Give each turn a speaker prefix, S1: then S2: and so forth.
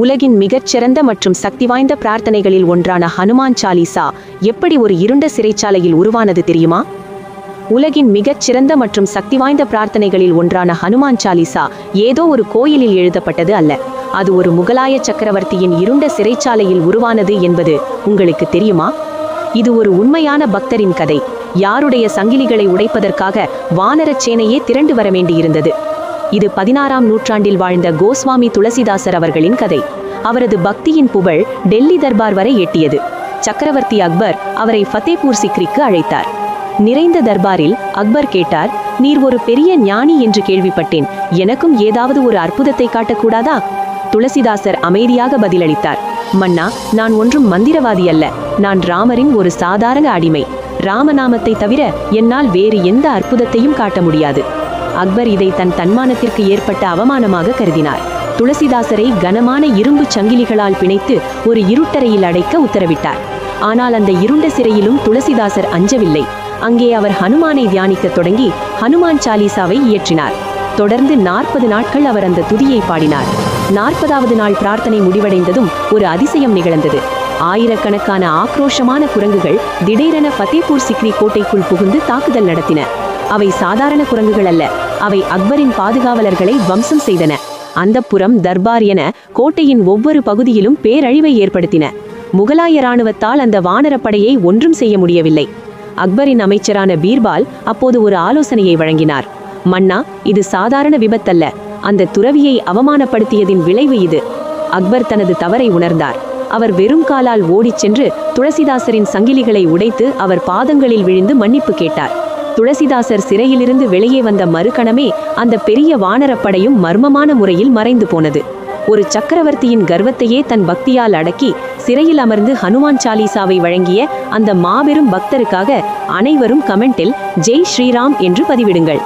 S1: உலகின் மிகச்சிறந்த மற்றும் சக்தி வாய்ந்த பிரார்த்தனைகளில் ஒன்றான ஹனுமான் சாலிசா எப்படி ஒரு இருண்ட சிறைச்சாலையில் உருவானது தெரியுமா? உலகின் மிகச்சிறந்த மற்றும் சக்தி வாய்ந்த பிரார்த்தனைகளில் ஒன்றான ஹனுமான் சாலிசா ஏதோ ஒரு கோயிலில் எழுதப்பட்டது அல்ல. அது ஒரு முகலாய சக்கரவர்த்தியின் இருண்ட சிறைச்சாலையில் உருவானது என்பது உங்களுக்கு தெரியுமா? இது ஒரு உண்மையான பக்தரின் கதை. யாருடைய சங்கிலிகளை உடைப்பதற்காக வானரச் சேனையே திரண்டு வர வேண்டியிருந்தது. இது 16ஆம் நூற்றாண்டில் வாழ்ந்த கோஸ்வாமி துளசிதாசர் அவர்களின் கதை. அவரது பக்தியின் புகழ் டெல்லி தர்பார் வரை எட்டியது. சக்கரவர்த்தி அக்பர் அவரை ஃபத்தேபூர் சிக்ரிக்கு அழைத்தார். நிறைந்த தர்பாரில் அக்பர் கேட்டார், நீர் ஒரு பெரிய ஞானி என்று கேள்விப்பட்டேன், எனக்கும் ஏதாவது ஒரு அற்புதத்தை காட்டக்கூடாதா? துளசிதாசர் அமைதியாக பதிலளித்தார், மன்னா, நான் ஒன்றும் மந்திரவாதி அல்ல. நான் ராமரின் ஒரு சாதாரண அடிமை. ராமநாமத்தை தவிர என்னால் வேறு எந்த அற்புதத்தையும் காட்ட முடியாது. அக்பர் இதை தன் தன்மானத்திற்கு ஏற்பட்ட அவமானமாக கருதினார். துளசிதாசரை கனமான இரும்பு சங்கிலிகளால் பிணைத்து ஒரு இருட்டறையில் அடைக்க உத்தரவிட்டார். ஆனால் அந்த இருண்ட சிறையிலும் துளசிதாசர் அஞ்சவில்லை. அங்கே அவர் ஹனுமானை தியானிக்க தொடங்கி ஹனுமான் சாலிசாவை இயற்றினார். தொடர்ந்து 40 நாட்கள் அவர் அந்த துதியை பாடினார். 40வது நாள் பிரார்த்தனை முடிவடைந்ததும் ஒரு அதிசயம் நிகழ்ந்தது. ஆயிரக்கணக்கான ஆக்ரோஷமான குரங்குகள் திடீரென ஃபத்தேபூர் சிக்ரி கோட்டைக்குள் புகுந்து தாக்குதல் நடத்தின. அவை சாதாரண குரங்குகள் அல்ல, அவை அக்பரின் பாதுகாவலர்களை வம்சம் செய்தன. அந்தப்புறம், தர்பார் என கோட்டையின் ஒவ்வொரு பகுதியிலும் பேரழிவை ஏற்படுத்தின. முகலாய இராணுவத்தால் அந்த வானரப்படையை ஒன்றும் செய்ய முடியவில்லை. அக்பரின் அமைச்சரான பீர்பால் அப்போது ஒரு ஆலோசனையை வழங்கினார். மன்னா, இது சாதாரண விபத்தல்ல, அந்த துறவியை அவமானப்படுத்தியதின் விளைவு இது. அக்பர் தனது தவறை உணர்ந்தார். அவர் வெறும் காலால் ஓடிச் சென்று துளசிதாசரின் சங்கிலிகளை உடைத்து அவர் பாதங்களில் விழுந்து மன்னிப்பு கேட்டார். துளசிதாசர் சிறையிலிருந்து வெளியே வந்த மறுகணமே அந்த பெரிய வானரப்படையும் மர்மமான முறையில் மறைந்து போனது. ஒரு சக்கரவர்த்தியின் கர்வத்தையே தன் பக்தியால் அடக்கி சிறையில் அமர்ந்து ஹனுமான் சாலிசாவை வழங்கிய அந்த மாபெரும் பக்தருக்காக அனைவரும் கமெண்டில் ஜெய் ஸ்ரீராம் என்று பதிவிடுங்கள்.